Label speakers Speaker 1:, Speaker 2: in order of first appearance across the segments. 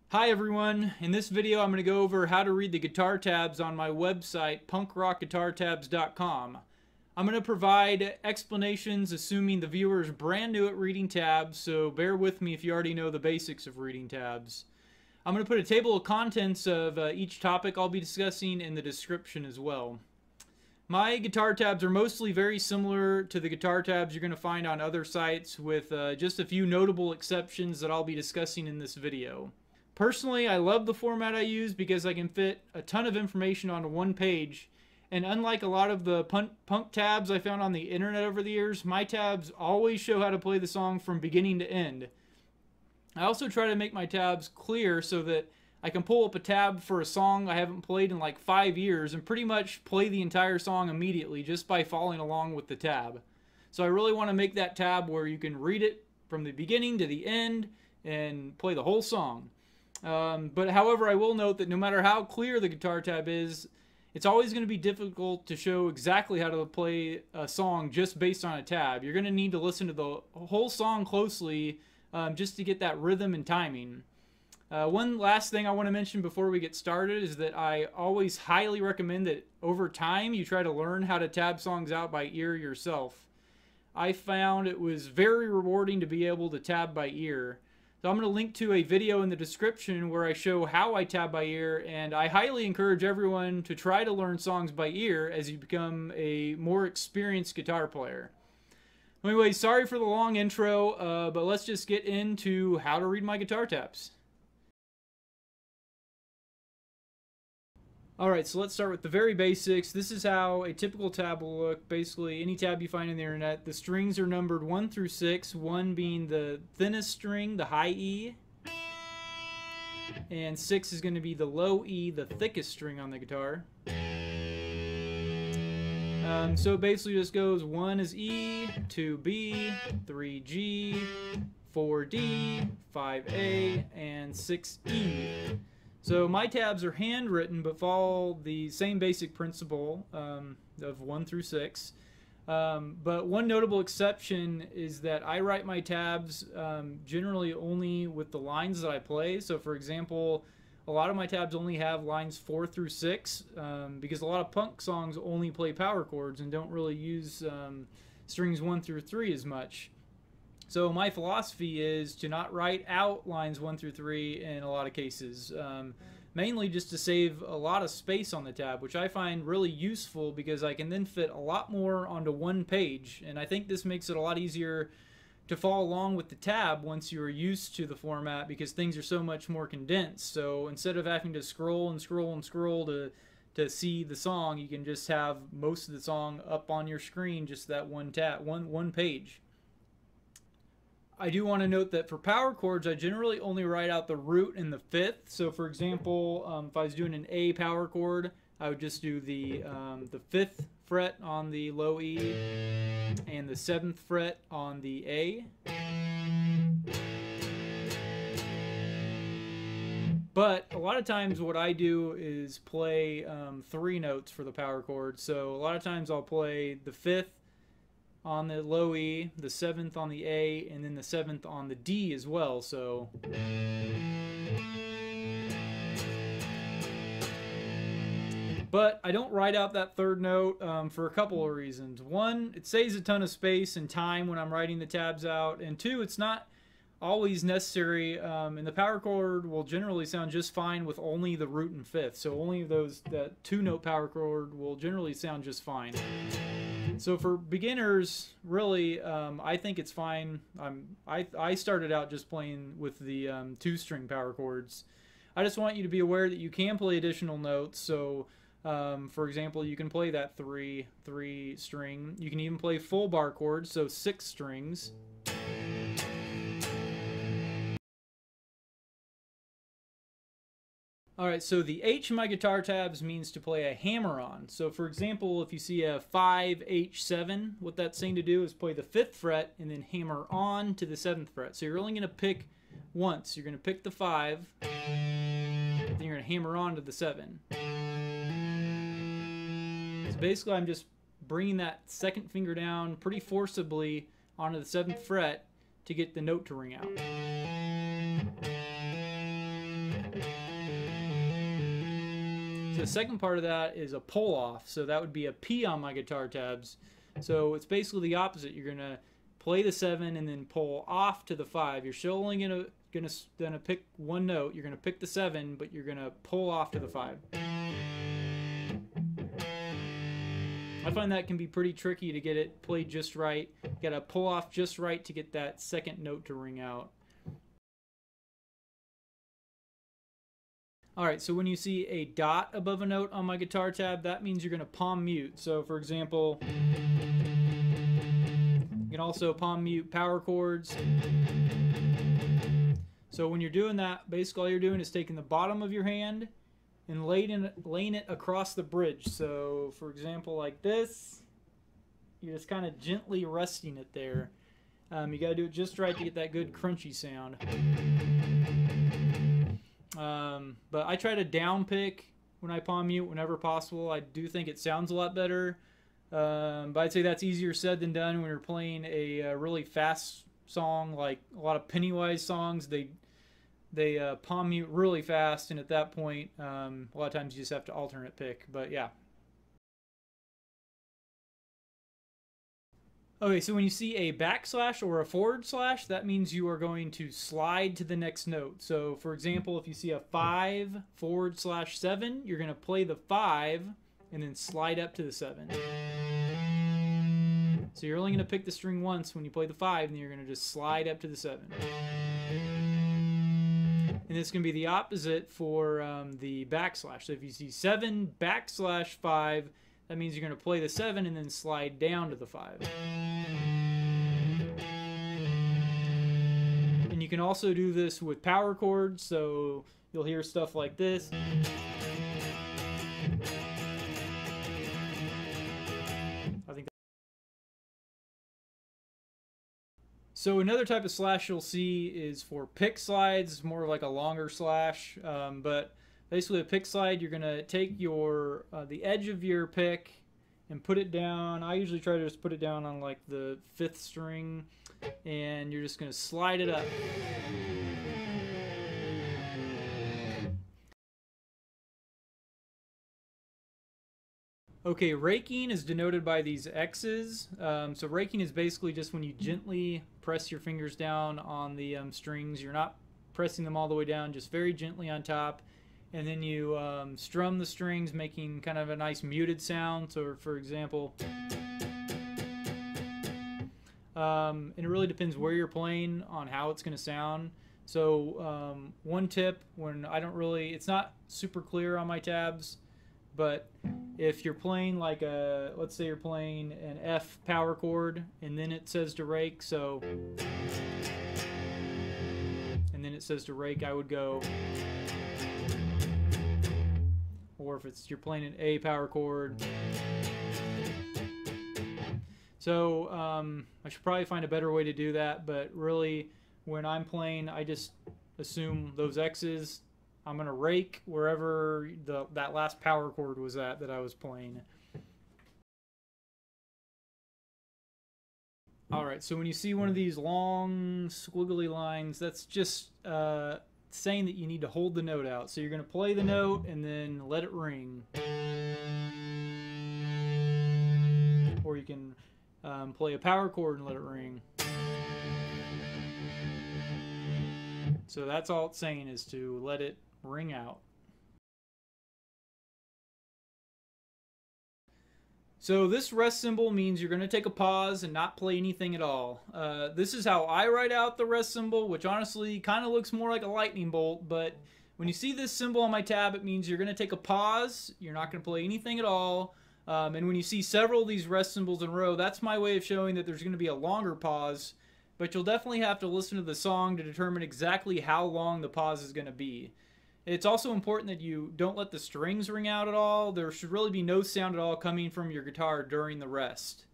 Speaker 1: Hi everyone, in this video I'm going to go over how to read the guitar tabs on my website PunkRockGuitarTabs.com. I'm going to provide explanations assuming the viewer is brand new at reading tabs, so bear with me if you already know the basics of reading tabs. I'm going to put a table of contents of each topic I'll be discussing in the description as well. My guitar tabs are mostly very similar to the guitar tabs you're going to find on other sites, with just a few notable exceptions that I'll be discussing in this video. Personally, I love the format I use because I can fit a ton of information onto one page, and unlike a lot of the punk tabs I found on the internet over the years, my tabs always show how to play the song from beginning to end. I also try to make my tabs clear so that I can pull up a tab for a song I haven't played in like 5 years and pretty much play the entire song immediately just by following along with the tab. So I really want to make that tab where you can read it from the beginning to the end and play the whole song. But however, I will note that no matter how clear the guitar tab is, it's always going to be difficult to show exactly how to play a song just based on a tab. You're going to need to listen to the whole song closely just to get that rhythm and timing. One last thing I want to mention before we get started is that I always highly recommend that over time you try to learn how to tab songs out by ear yourself. I found it was very rewarding to be able to tab by ear. So I'm going to link to a video in the description where I show how I tab by ear, and I highly encourage everyone to try to learn songs by ear as you become a more experienced guitar player. Anyway, sorry for the long intro, but let's just get into how to read my guitar tabs. Alright, so let's start with the very basics. This is how a typical tab will look. Basically, any tab you find on the internet, the strings are numbered 1 through 6, 1 being the thinnest string, the high E, and 6 is going to be the low E, the thickest string on the guitar. So it basically just goes 1 is E, 2 B, 3 G, 4 D, 5 A, and 6 E. So my tabs are handwritten but follow the same basic principle of 1 through 6. But one notable exception is that I write my tabs generally only with the lines that I play. So for example, a lot of my tabs only have lines 4 through 6 because a lot of punk songs only play power chords and don't really use strings 1 through 3 as much. So my philosophy is to not write out lines 1 through 3 in a lot of cases, mainly just to save a lot of space on the tab, which I find really useful because I can then fit a lot more onto one page, and I think this makes it a lot easier to follow along with the tab once you're used to the format because things are so much more condensed. So instead of having to scroll and scroll and scroll to see the song, you can just have most of the song up on your screen, just that one tab, one page. I do want to note that for power chords, I generally only write out the root and the fifth. So for example, if I was doing an A power chord, I would just do the 5th fret on the low E and the 7th fret on the A. But a lot of times what I do is play 3 notes for the power chord. So a lot of times I'll play the 5th on the low E, the 7th on the A, and then the 7th on the D as well. So but I don't write out that 3rd note for a couple of reasons. One, it saves a ton of space and time when I'm writing the tabs out, and 2, it's not always necessary, and the power chord will generally sound just fine with only the root and 5th. So only that 2-note power chord will generally sound just fine. So for beginners, really, I think it's fine. I started out just playing with the 2-string power chords. I just want you to be aware that you can play additional notes. So, for example, you can play that 3 string. You can even play full bar chords, so 6 strings. Alright, so the H in my guitar tabs means to play a hammer on. So for example, if you see a 5H7, what that's saying to do is play the 5th fret and then hammer on to the 7th fret. So you're only going to pick once. You're going to pick the 5, then you're going to hammer on to the 7. So basically I'm just bringing that 2nd finger down pretty forcibly onto the 7th fret to get the note to ring out. So the second part of that is a pull off. So that would be a P on my guitar tabs. So it's basically the opposite. You're gonna play the 7 and then pull off to the 5. You're still only gonna pick one note. You're gonna pick the 7, but you're gonna pull off to the 5. I find that can be pretty tricky to get it played just right. You gotta pull off just right to get that second note to ring out. Alright, so when you see a dot above a note on my guitar tab, that means you're gonna palm mute. So for example, you can also palm mute power chords. So when you're doing that, basically all you're doing is taking the bottom of your hand and laying it across the bridge. So for example, like this, you're just kind of gently resting it there. You got to do it just right to get that good crunchy sound. But I try to down pick when I palm mute whenever possible. I do think it sounds a lot better. But I'd say that's easier said than done when you're playing a really fast song, like a lot of Pennywise songs. They palm mute really fast, and at that point, a lot of times you just have to alternate pick. But yeah. Okay, so when you see a backslash or a forward slash, that means you are going to slide to the next note. So for example, if you see a 5 / 7, you're going to play the 5 and then slide up to the 7. So you're only going to pick the string once when you play the 5, and then you're going to just slide up to the 7. And it's going to be the opposite for the backslash. So if you see 7 / 5, that means you're going to play the 7 and then slide down to the 5. And you can also do this with power chords, so you'll hear stuff like this. So another type of slash you'll see is for pick slides, more like a longer slash. But basically a pick slide, you're going to take your the edge of your pick and put it down. I usually try to just put it down on like the 5th string, and you're just going to slide it up. Okay, raking is denoted by these X's. So raking is basically just when you gently press your fingers down on the strings. You're not pressing them all the way down, just very gently on top. And then you strum the strings, making kind of a nice muted sound. So for example, and it really depends where you're playing on how it's going to sound. So one tip, when it's not super clear on my tabs, but if you're playing like let's say you're playing an F power chord and then it says to rake, so, and then it says to rake, I would go, or if you're playing an A power chord. So I should probably find a better way to do that, but really when I'm playing, I just assume those X's. I'm going to rake wherever that last power chord was at that I was playing. Alright, so when you see one of these long squiggly lines, that's just saying that you need to hold the note out. So you're going to play the note and then let it ring. Or you can play a power chord and let it ring. So that's all it's saying, is to let it ring out. So this rest symbol means you're going to take a pause and not play anything at all. This is how I write out the rest symbol, which honestly kind of looks more like a lightning bolt, but when you see this symbol on my tab, it means you're going to take a pause, you're not going to play anything at all. And when you see several of these rest symbols in a row, that's my way of showing that there's going to be a longer pause, but you'll definitely have to listen to the song to determine exactly how long the pause is going to be. It's also important that you don't let the strings ring out at all. There should really be no sound at all coming from your guitar during the rest.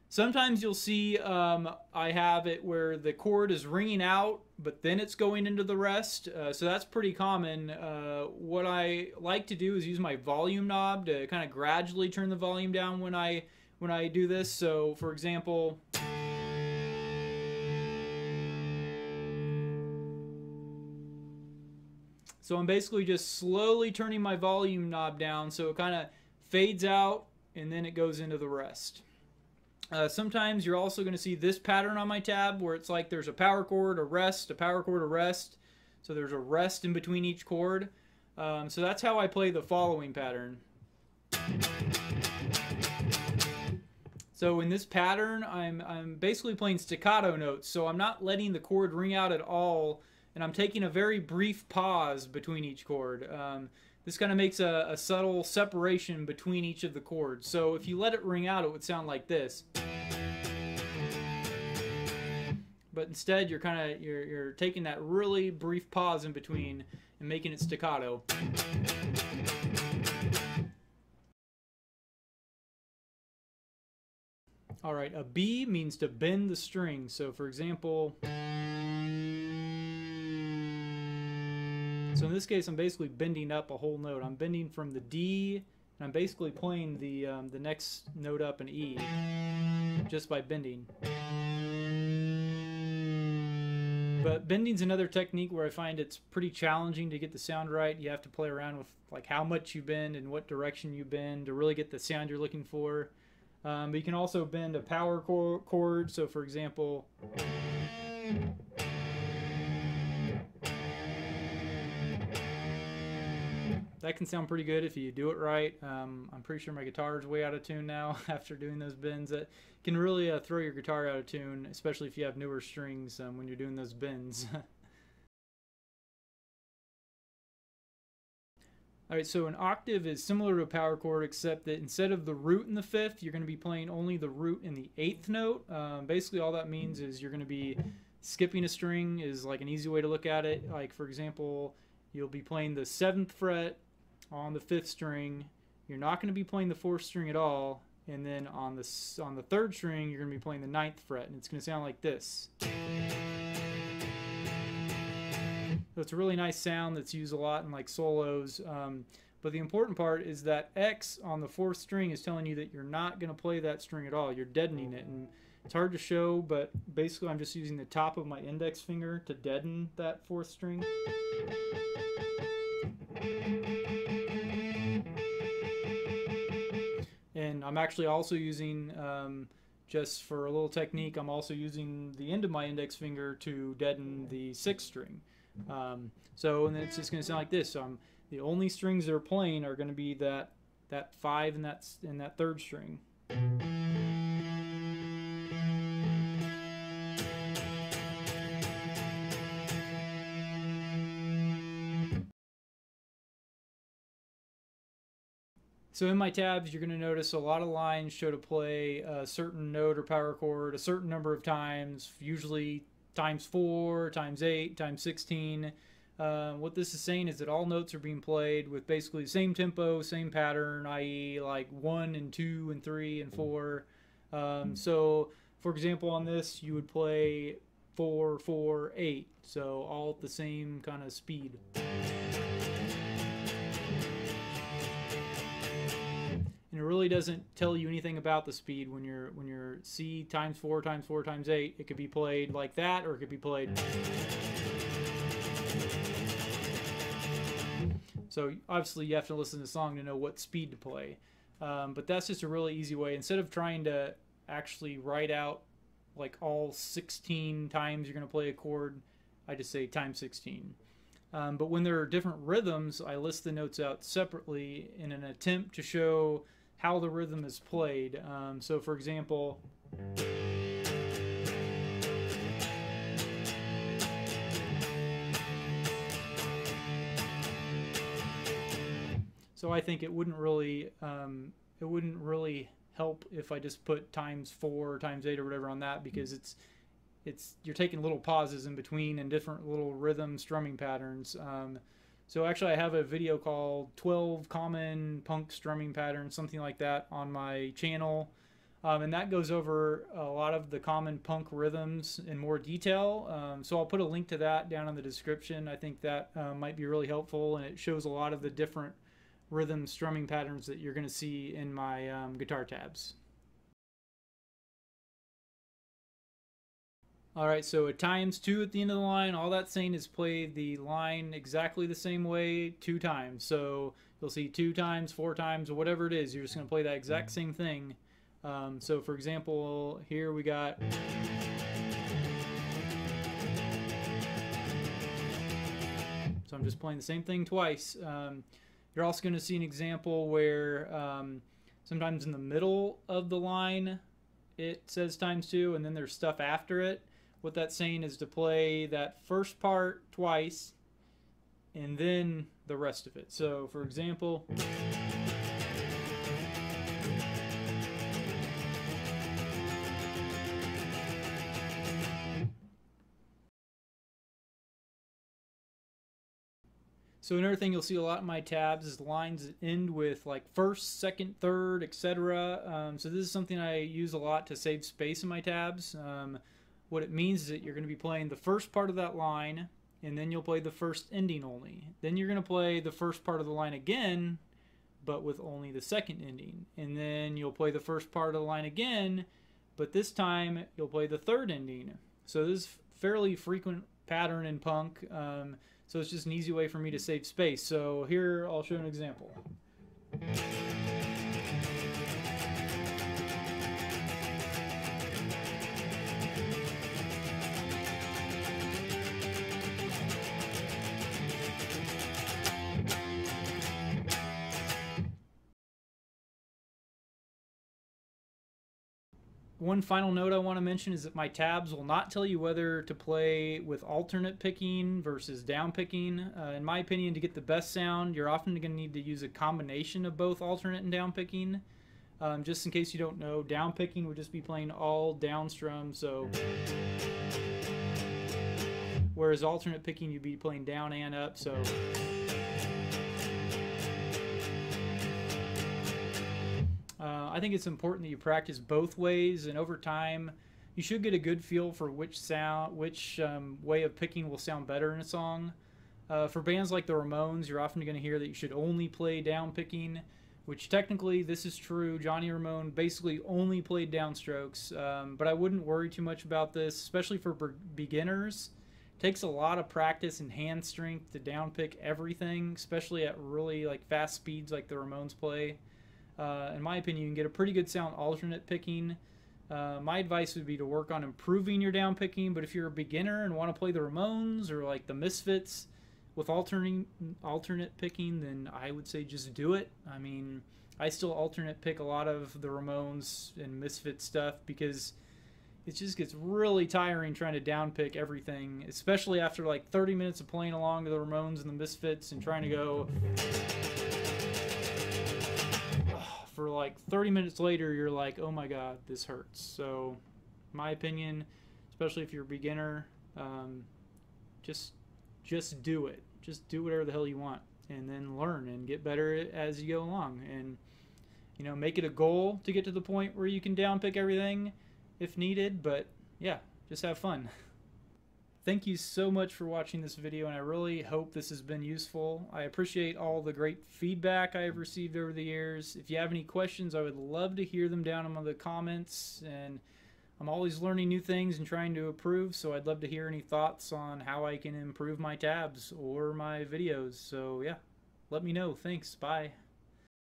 Speaker 1: Sometimes you'll see I have it where the chord is ringing out, but then it's going into the rest. So that's pretty common. What I like to do is use my volume knob to kind of gradually turn the volume down when I do this. So for example, So I'm basically just slowly turning my volume knob down so it kind of fades out and then it goes into the rest. Sometimes you're also going to see this pattern on my tab where it's like there's a power chord, a rest, a power chord, a rest. So there's a rest in between each chord. So that's how I play the following pattern. So in this pattern, I'm basically playing staccato notes. So I'm not letting the chord ring out at all, and I'm taking a very brief pause between each chord. This kind of makes a subtle separation between each of the chords. So if you let it ring out, it would sound like this. But instead, you're taking that really brief pause in between and making it staccato. All right, a B means to bend the string. So for example, so in this case, I'm basically bending up a whole note. I'm bending from the D, and I'm basically playing the next note up an E just by bending. But bending's another technique where I find it's pretty challenging to get the sound right. You have to play around with like how much you bend and what direction you bend to really get the sound you're looking for. But you can also bend a power chord. So for example, that can sound pretty good if you do it right. I'm pretty sure my guitar is way out of tune now after doing those bends. That can really throw your guitar out of tune, especially if you have newer strings when you're doing those bends. Alright, so an octave is similar to a power chord, except that instead of the root in the fifth, you're going to be playing only the root in the eighth note. Basically all that means is you're going to be skipping a string is like an easy way to look at it. Like for example, you'll be playing the 7th fret on the 5th string. You're not going to be playing the 4th string at all, and then on the 3rd string you're going to be playing the 9th fret, and it's going to sound like this. So it's a really nice sound that's used a lot in like solos. But the important part is that X on the 4th string is telling you that you're not going to play that string at all. You're deadening it, and it's hard to show, but basically I'm just using the top of my index finger to deaden that 4th string. And I'm actually also using, just for a little technique, I'm also using the end of my index finger to deaden the 6th string. So and then it's just going to sound like this. So the only strings that are playing are going to be that 5 and that 3rd string. So in my tabs, you're going to notice a lot of lines show to play a certain note or power chord a certain number of times, usually times 4, times 8, times 16. What this is saying is that all notes are being played with basically the same tempo, same pattern, i.e. like 1 and 2 and 3 and 4. So for example on this you would play 4, 4, 8, so all at the same kind of speed. And it really doesn't tell you anything about the speed when you're C times 4 times 4 times 8. It could be played like that, or it could be played. So obviously you have to listen to the song to know what speed to play. But that's just a really easy way. Instead of trying to actually write out like all 16 times you're going to play a chord, I just say times 16. But when there are different rhythms, I list the notes out separately in an attempt to show how the rhythm is played. So for example, so I think it wouldn't really help if I just put times 4 or times 8 or whatever on that, because you're taking little pauses in between and different little rhythm strumming patterns. So actually I have a video called 12 Common Punk Strumming Patterns, something like that, on my channel. And that goes over a lot of the common punk rhythms in more detail. So I'll put a link to that down in the description. I think that might be really helpful, and it shows a lot of the different rhythm strumming patterns that you're going to see in my guitar tabs. Alright, so a ×2 at the end of the line, all that's saying is play the line exactly the same way 2 times. So you'll see 2 times, 4 times, or whatever it is. You're just going to play that exact same thing. So for example, here we got... So I'm just playing the same thing twice. You're also going to see an example where sometimes in the middle of the line it says ×2 and then there's stuff after it. What that's saying is to play that first part twice and then the rest of it. So for example, so another thing you'll see a lot in my tabs is lines that end with like first, second, third, etc. So this is something I use a lot to save space in my tabs. What it means is that you're going to be playing the first part of that line, and then you'll play the first ending only. Then you're going to play the first part of the line again, but with only the second ending. And then you'll play the first part of the line again, but this time you'll play the third ending. So this is a fairly frequent pattern in punk. So it's just an easy way for me to save space. So here I'll show an example. One final note I want to mention is that my tabs will not tell you whether to play with alternate picking versus down picking. In my opinion, to get the best sound, you're often going to need to use a combination of both alternate and down picking. Just in case you don't know, down picking would just be playing all down strums, so whereas alternate picking you'd be playing down and up, so I think it's important that you practice both ways, and over time you should get a good feel for which way of picking will sound better in a song. For bands like the Ramones, you're often going to hear that you should only play down picking, which technically this is true. Johnny Ramone basically only played downstrokes, but I wouldn't worry too much about this, especially for beginners. It takes a lot of practice and hand strength to downpick everything, especially at really like fast speeds like the Ramones play. In my opinion, you can get a pretty good sound alternate picking. My advice would be to work on improving your down picking, but if you're a beginner and want to play the Ramones or like the Misfits with alternate picking, then I would say just do it. I mean, I still alternate pick a lot of the Ramones and Misfit stuff because it just gets really tiring trying to down pick everything, especially after like 30 minutes of playing along to the Ramones and the Misfits and trying to go... For like 30 minutes later, you're like, oh my god, this hurts. So, my opinion, especially if you're a beginner, just do it. Just do whatever the hell you want, and then learn and get better as you go along. And you know, make it a goal to get to the point where you can downpick everything if needed. But yeah, just have fun. Thank you so much for watching this video, and I really hope this has been useful. I appreciate all the great feedback I have received over the years. If you have any questions, I would love to hear them down in the comments, and I'm always learning new things and trying to improve, so I'd love to hear any thoughts on how I can improve my tabs or my videos. So yeah, let me know. Thanks. Bye.